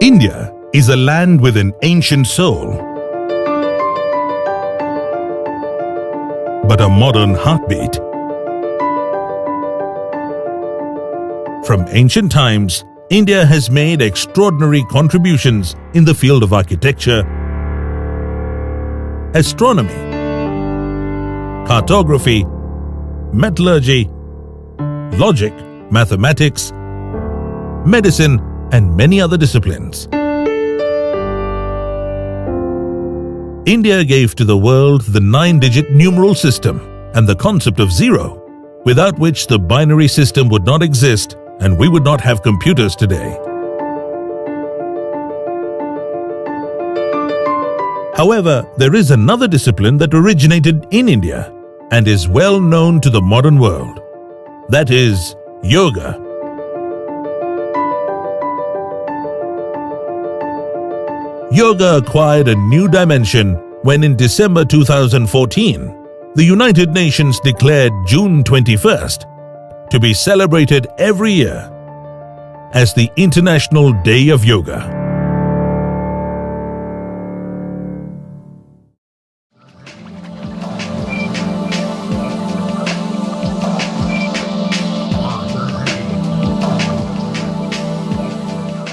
India is a land with an ancient soul, but a modern heartbeat. From ancient times, India has made extraordinary contributions in the field of architecture, astronomy, cartography, metallurgy, logic, mathematics, medicine, and many other disciplines. India gave to the world the 9-digit numeral system and the concept of zero, without which the binary system would not exist and we would not have computers today. However, there is another discipline that originated in India and is well known to the modern world. That is yoga. Yoga acquired a new dimension when in December 2014, the United Nations declared June 21st to be celebrated every year as the International Day of Yoga.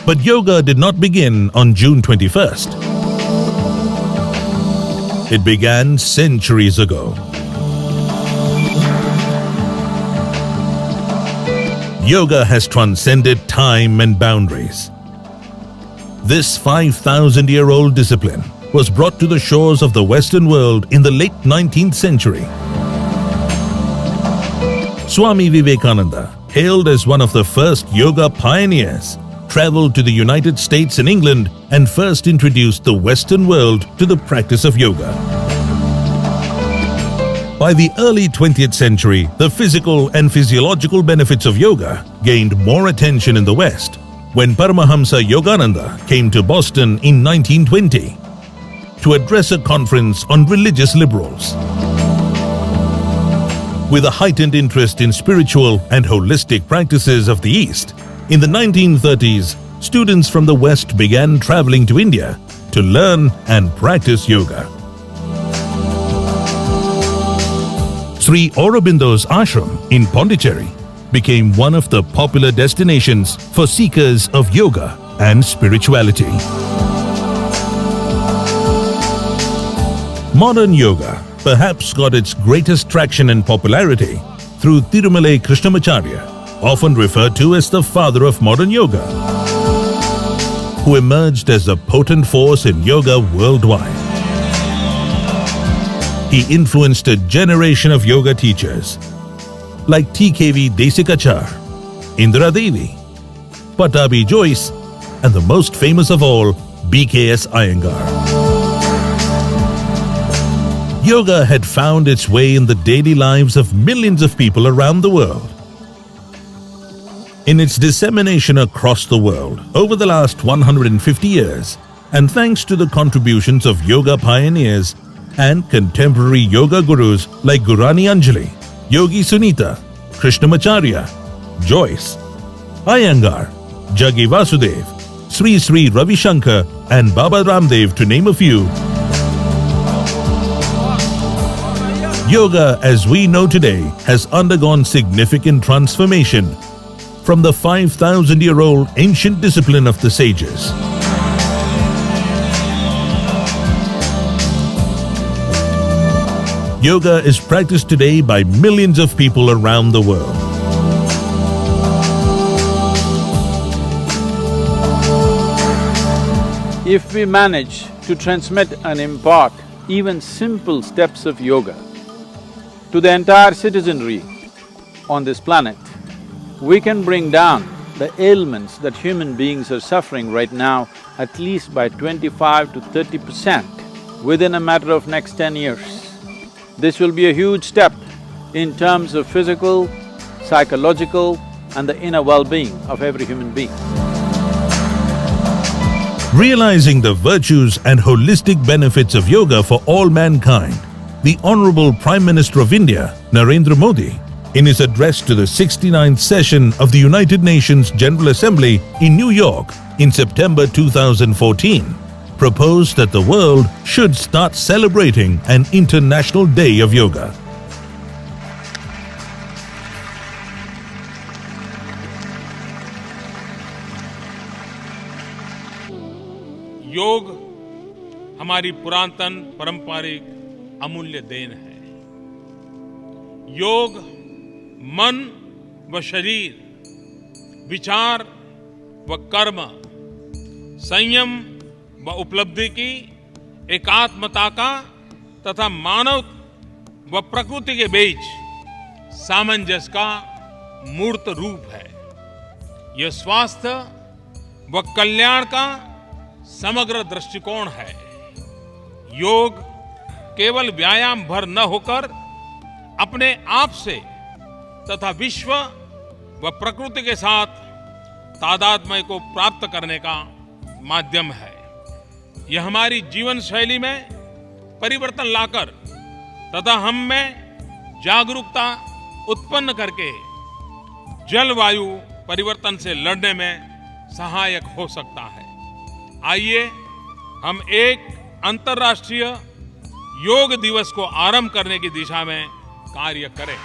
But yoga did not begin on June 21st. It began centuries ago. Yoga has transcended time and boundaries. This 5,000-year-old discipline was brought to the shores of the Western world in the late 19th century. Swami Vivekananda, hailed as one of the first yoga pioneers, traveled to the United States and England and first introduced the Western world to the practice of yoga. By the early 20th century, the physical and physiological benefits of yoga gained more attention in the West when Paramahamsa Yogananda came to Boston in 1920 to address a conference on religious liberals. With a heightened interest in spiritual and holistic practices of the East, in the 1930s, students from the West began traveling to India to learn and practice yoga. Sri Aurobindo's ashram in Pondicherry became one of the popular destinations for seekers of yoga and spirituality. Modern yoga perhaps got its greatest traction and popularity through Tirumalai Krishnamacharya, often referred to as the father of modern yoga, who emerged as a potent force in yoga worldwide. He influenced a generation of yoga teachers like T.K.V. Desikachar, Indira Devi, Patabi Joyce, and the most famous of all, B.K.S. Iyengar. Yoga had found its way in the daily lives of millions of people around the world. In its dissemination across the world over the last 150 years, and thanks to the contributions of yoga pioneers and contemporary yoga gurus like Gurani Anjali, Yogi Sunita, Krishnamacharya, Joyce, Iyengar, Jaggi Vasudev, Sri Sri Ravi Shankar, and Baba Ramdev, to name a few, yoga as we know today has undergone significant transformation from the 5,000-year-old ancient discipline of the sages. Yoga is practiced today by millions of people around the world. If we manage to transmit and impart even simple steps of yoga to the entire citizenry on this planet, we can bring down the ailments that human beings are suffering right now at least by 25 to 30% within a matter of next 10 years. This will be a huge step in terms of physical, psychological, and the inner well-being of every human being. Realizing the virtues and holistic benefits of yoga for all mankind, the Honorable Prime Minister of India, Narendra Modi, in his address to the 69th session of the United Nations General Assembly in New York in September 2014, proposed that the world should start celebrating an International Day of Yoga. योग हमारी पुरातन पारंपरिक अमूल्य then है। योग मन व शरीर, विचार व कर्म, संयम व उपलब्धि की एकात्मता का तथा मानव व प्रकृति के बीच सामंजस्य का मूर्त रूप है। यह स्वास्थ्य व कल्याण का समग्र दृष्टिकोण है। योग केवल व्यायाम भर न होकर अपने आप से तथा विश्व व प्रकृति के साथ तादात्म्य को प्राप्त करने का माध्यम है। यह हमारी जीवन शैली में परिवर्तन लाकर तथा हम में जागरूकता उत्पन्न करके जलवायु परिवर्तन से लड़ने में सहायक हो सकता है। आइए हम एक अंतर्राष्ट्रीय योग दिवस को आरंभ करने की दिशा में कार्य करें।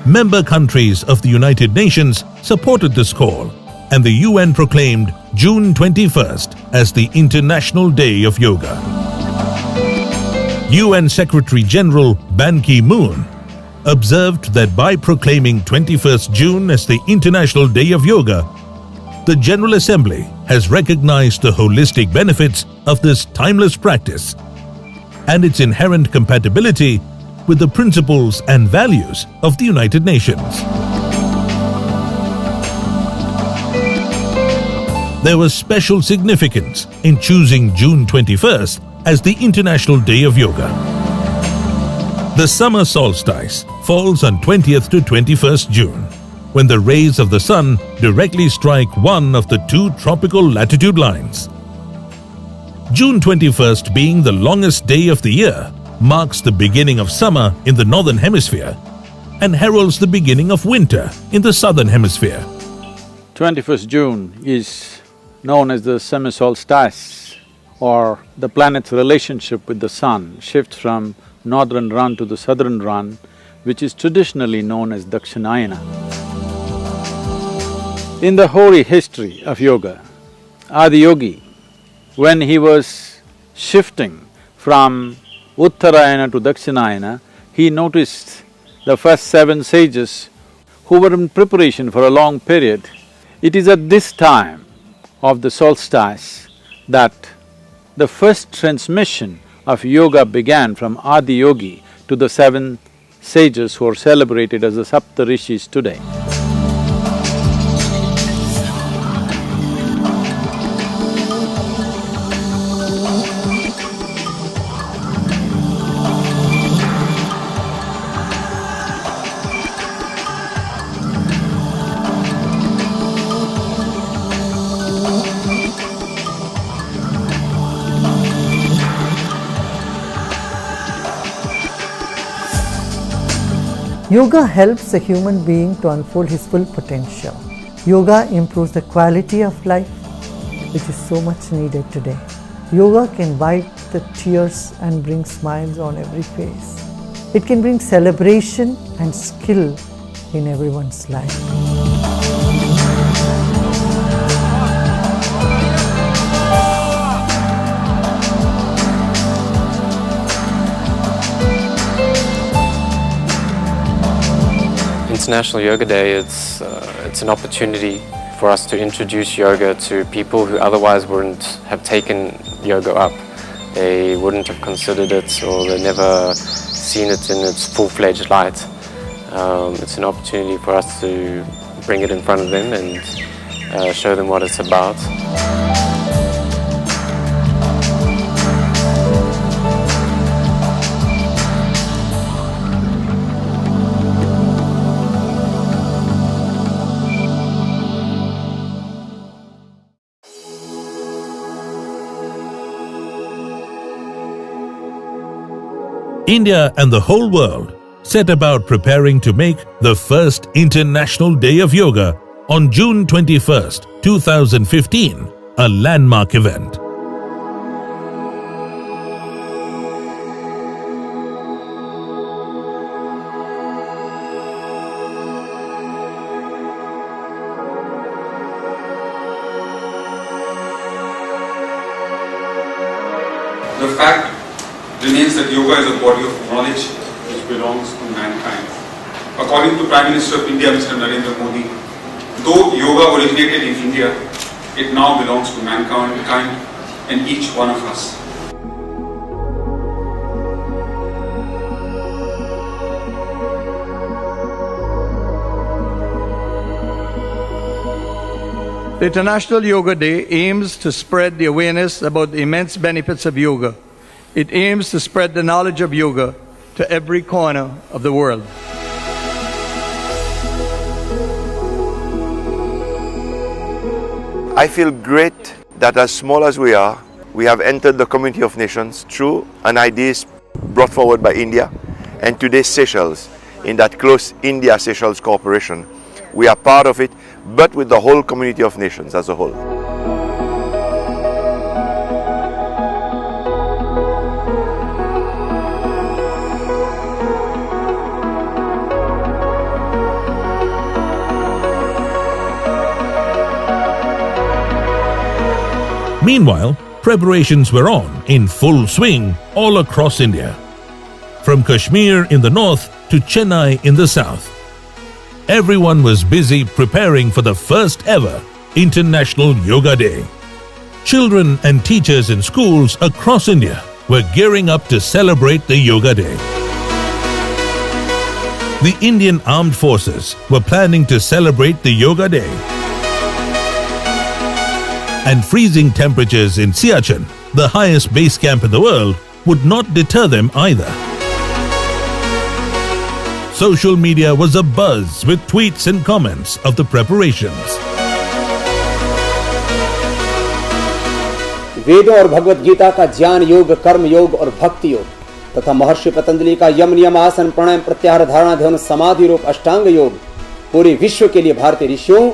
Member countries of the United Nations supported this call, and the UN proclaimed June 21st as the International Day of Yoga. UN Secretary General Ban Ki-moon observed that by proclaiming 21st June as the International Day of Yoga, the General Assembly has recognized the holistic benefits of this timeless practice and its inherent compatibility with the principles and values of the United Nations. There was special significance in choosing June 21st as the International Day of Yoga. The summer solstice falls on 20th to 21st June, when the rays of the sun directly strike one of the two tropical latitude lines. June 21st, being the longest day of the year, marks the beginning of summer in the northern hemisphere and heralds the beginning of winter in the southern hemisphere. 21st June is known as the summer solstice, or the planet's relationship with the sun shifts from northern run to the southern run, which is traditionally known as Dakshinayana. In the hoary history of yoga, Adiyogi, when he was shifting from Uttarayana to Dakshinayana, he noticed the first 7 sages who were in preparation for a long period. It is at this time of the solstice that the first transmission of yoga began from Adiyogi to the 7 sages who are celebrated as the Sapta Rishis today. Yoga helps a human being to unfold his full potential. Yoga improves the quality of life, which is so much needed today. Yoga can wipe the tears and bring smiles on every face. It can bring celebration and skill in everyone's life. International Yoga Day, it's an opportunity for us to introduce yoga to people who otherwise wouldn't have taken yoga up. They wouldn't have considered it, or they never seen it in its full-fledged light. It's an opportunity for us to bring it in front of them and show them what it's about. India and the whole world set about preparing to make the first International Day of Yoga on June 21st, 2015, a landmark event. The fact remains that yoga is a body of knowledge which belongs to mankind. According to Prime Minister of India, Mr. Narendra Modi, though yoga originated in India, it now belongs to mankind and each one of us. The International Yoga Day aims to spread the awareness about the immense benefits of yoga. It aims to spread the knowledge of yoga to every corner of the world. I feel great that as small as we are, we have entered the community of nations through an idea brought forward by India and today Seychelles, in that close India-Seychelles cooperation. We are part of it, but with the whole community of nations as a whole. Meanwhile, preparations were on in full swing all across India. From Kashmir in the north to Chennai in the south. Everyone was busy preparing for the first ever International Yoga Day. Children and teachers in schools across India were gearing up to celebrate the Yoga Day. The Indian Armed Forces were planning to celebrate the Yoga Day. And freezing temperatures in Siachen, the highest base camp in the world, would not deter them either. Social media was abuzz with tweets and comments of the preparations. वेदों और भगवत गीता का ज्ञान योग, कर्म योग और भक्ति योग तथा महर्षि पतंजलि का यम नियम आसन प्राणायाम प्रत्याहार धारणा ध्यान समाधि रूप अष्टांग योग पूरे विश्व के लिए भारतीय ऋषियों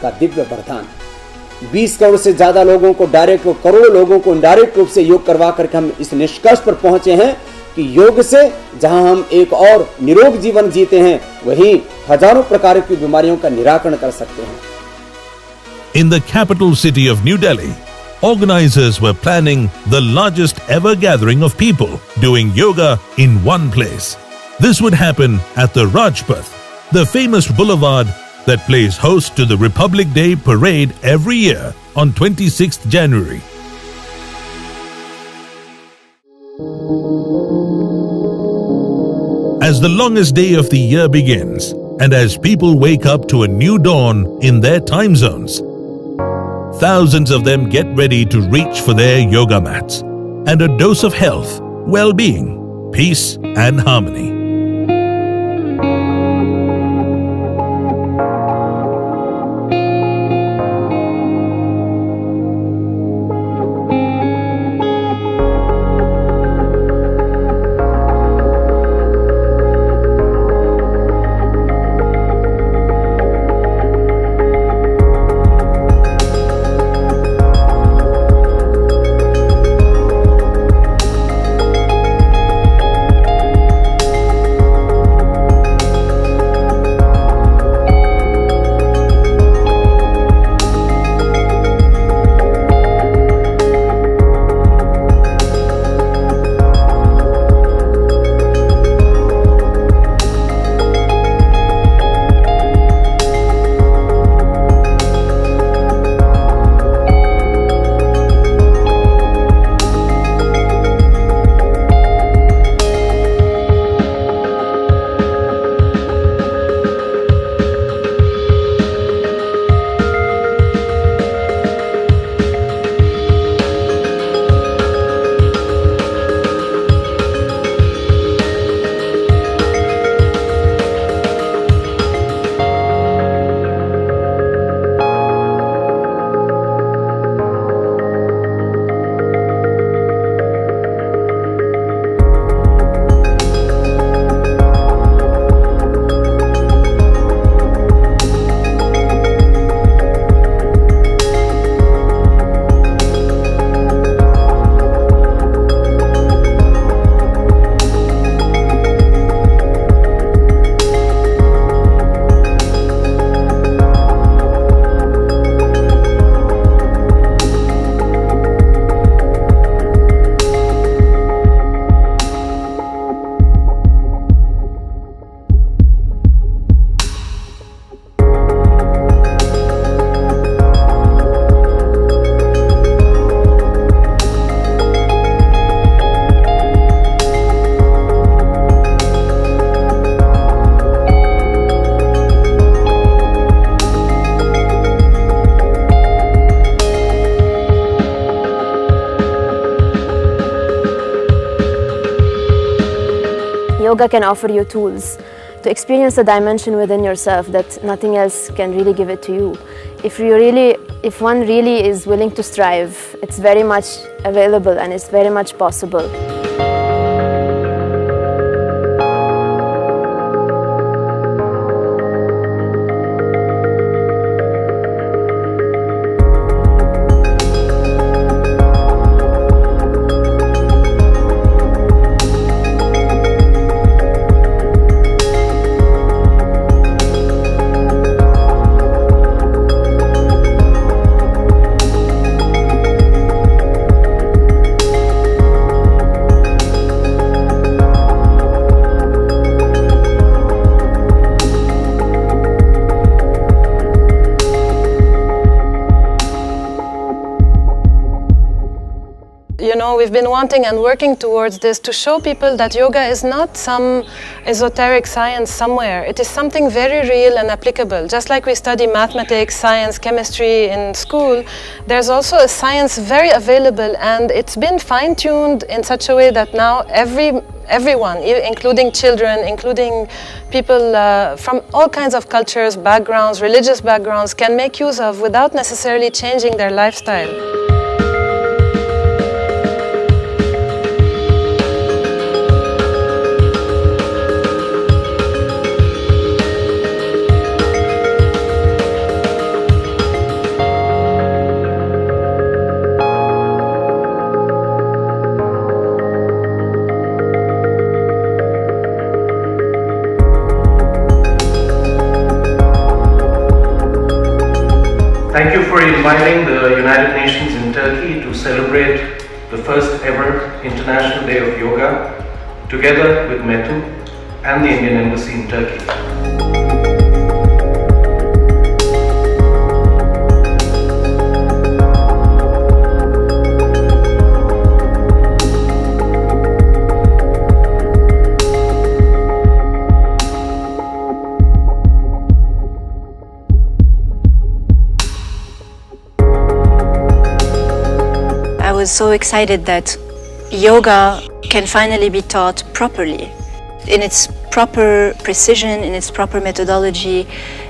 का दिव्य वरदान। 20 करोड़ से ज्यादा लोगों को डायरेक्ट और करोड़ों लोगों को इनडायरेक्ट रूप से योग करवा करके हम इस निष्कर्ष पर पहुंचे हैं कि योग से जहां हम एक और निरोग जीवन जीते हैं, वहीं हजारों प्रकार की बीमारियों का निराकरण कर सकते हैं। In the capital city of New Delhi, organizers were planning the largest ever gathering of people doing yoga in one place. This would happen at the Rajpath, the famous boulevard that plays host to the Republic Day parade every year on 26th January. As the longest day of the year begins, and as people wake up to a new dawn in their time zones, thousands of them get ready to reach for their yoga mats and a dose of health, well-being, peace and harmony. yoga can offer you tools to experience a dimension within yourself that nothing else can really give it to you. If one really is willing to strive, it's very much available and it's very much possible. You know, we've been wanting and working towards this to show people that yoga is not some esoteric science somewhere. It is something very real and applicable. Just like we study mathematics, science, chemistry in school, there's also a science very available, and it's been fine-tuned in such a way that now everyone, including children, including people from all kinds of cultures, backgrounds, religious backgrounds, can make use of without necessarily changing their lifestyle. Thank you for inviting the United Nations in Turkey to celebrate the first ever International Day of Yoga together with METU and the Indian Embassy in Turkey. I was so excited that yoga can finally be taught properly, in its proper precision, in its proper methodology,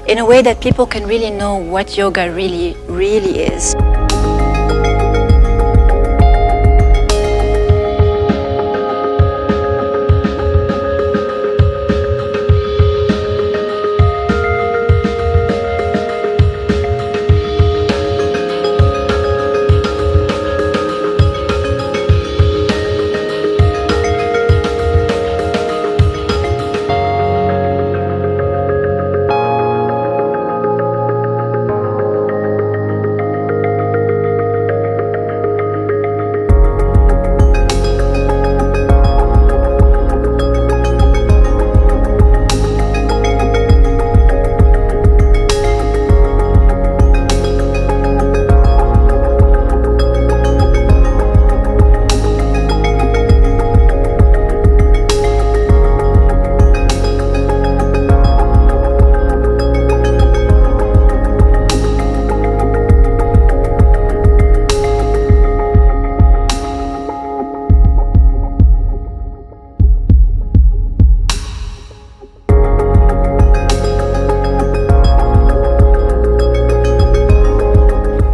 in a way that people can really know what yoga really is.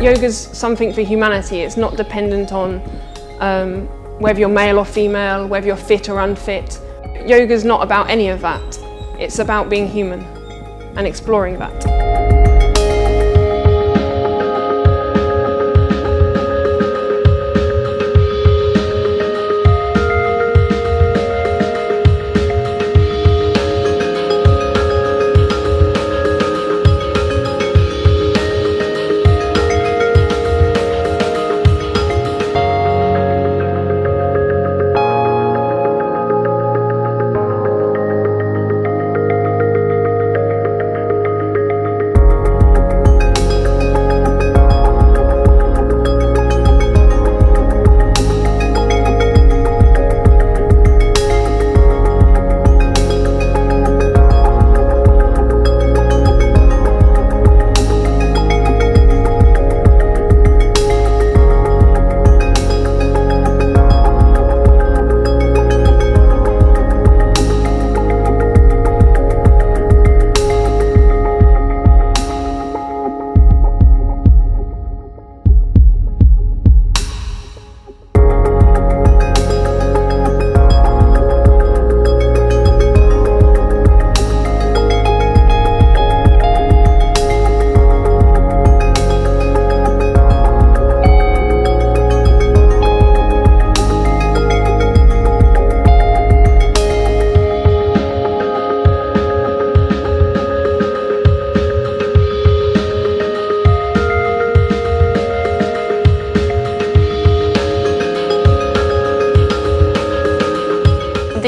Yoga's something for humanity. It's not dependent on whether you're male or female, whether you're fit or unfit. Yoga's not about any of that. It's about being human and exploring that.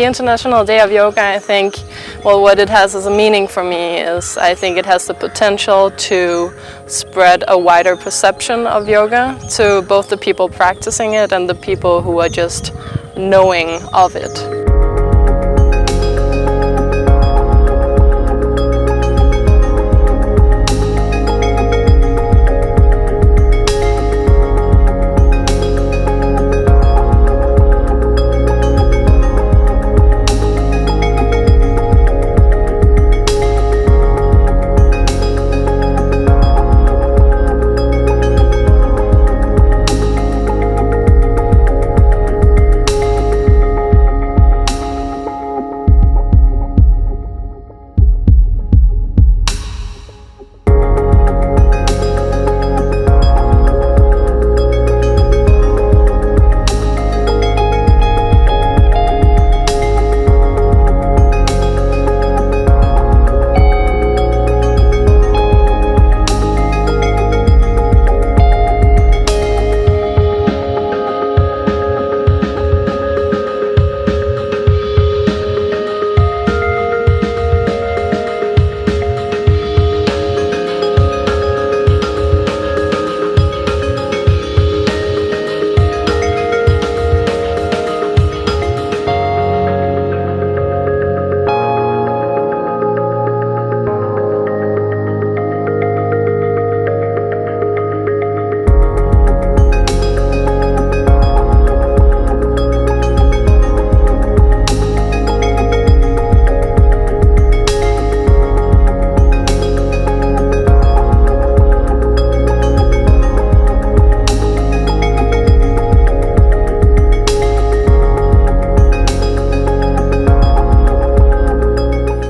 the International Day of Yoga, I think, well, what it has as a meaning for me is I think it has the potential to spread a wider perception of yoga to both the people practicing it and the people who are just knowing of it.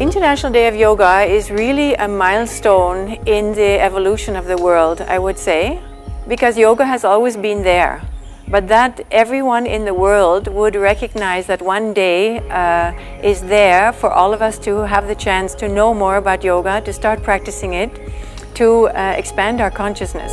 International Day of Yoga is really a milestone in the evolution of the world, I would say, because yoga has always been there, but that everyone in the world would recognize that one day is there for all of us to have the chance to know more about yoga, to start practicing it, to expand our consciousness.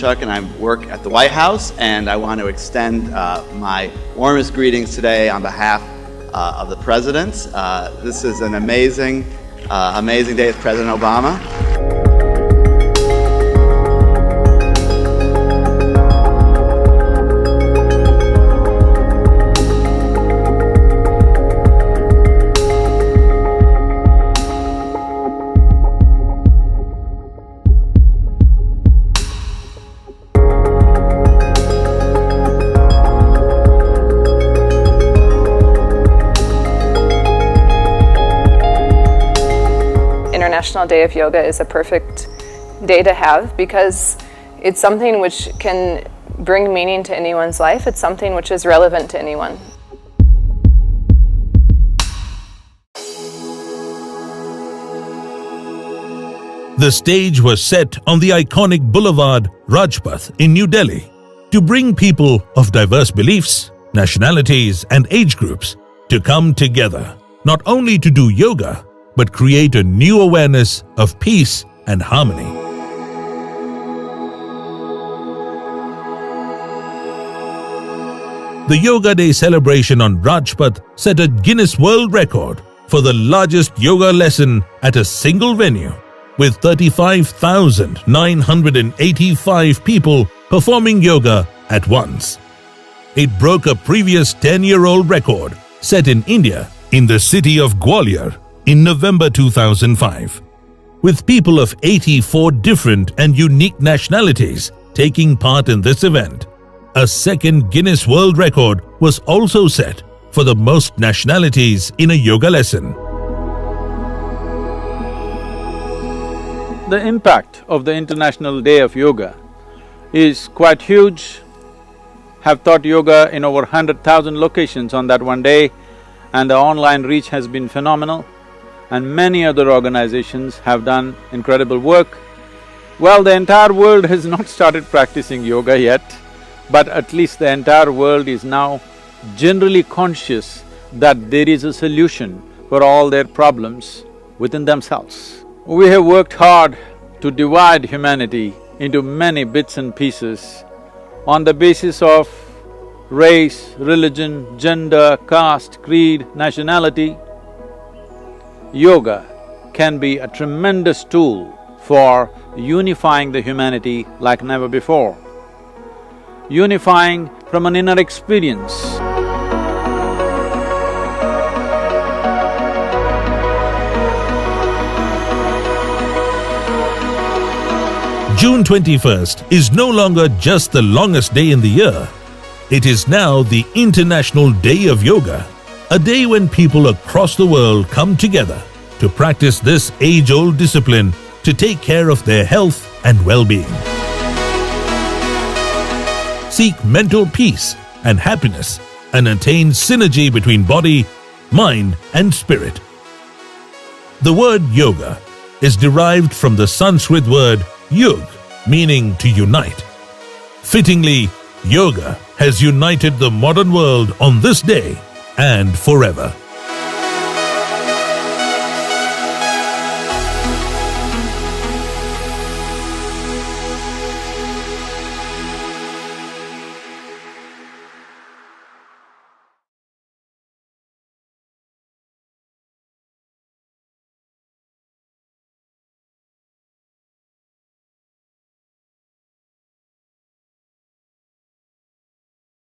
And I work at the White House, and I want to extend my warmest greetings today on behalf of the President. This is an amazing day with President Obama. International Day of Yoga is a perfect day to have, because it's something which can bring meaning to anyone's life. It's something which is relevant to anyone. The stage was set on the iconic boulevard Rajpath in New Delhi to bring people of diverse beliefs, nationalities and age groups to come together, not only to do yoga, but create a new awareness of peace and harmony. The Yoga Day celebration on Rajpath set a Guinness World Record for the largest yoga lesson at a single venue, with 35,985 people performing yoga at once. It broke a previous 10-year-old record set in India in the city of Gwalior in November 2005, with people of 84 different and unique nationalities taking part in this event. A second Guinness World Record was also set for the most nationalities in a yoga lesson. The impact of the International Day of Yoga is quite huge. Have taught yoga in over 100,000 locations on that one day, and the online reach has been phenomenal, and many other organizations have done incredible work. Well, the entire world has not started practicing yoga yet, but at least the entire world is now generally conscious that there is a solution for all their problems within themselves. We have worked hard to divide humanity into many bits and pieces on the basis of race, religion, gender, caste, creed, nationality. Yoga can be a tremendous tool for unifying the humanity like never before, unifying from an inner experience. June 21st is no longer just the longest day in the year. It is now the International Day of Yoga, a day when people across the world come together to practice this age-old discipline to take care of their health and well-being. Seek mental peace and happiness and attain synergy between body, mind and spirit. The word yoga is derived from the Sanskrit word yug, meaning to unite. Fittingly, yoga has united the modern world on this day and forever.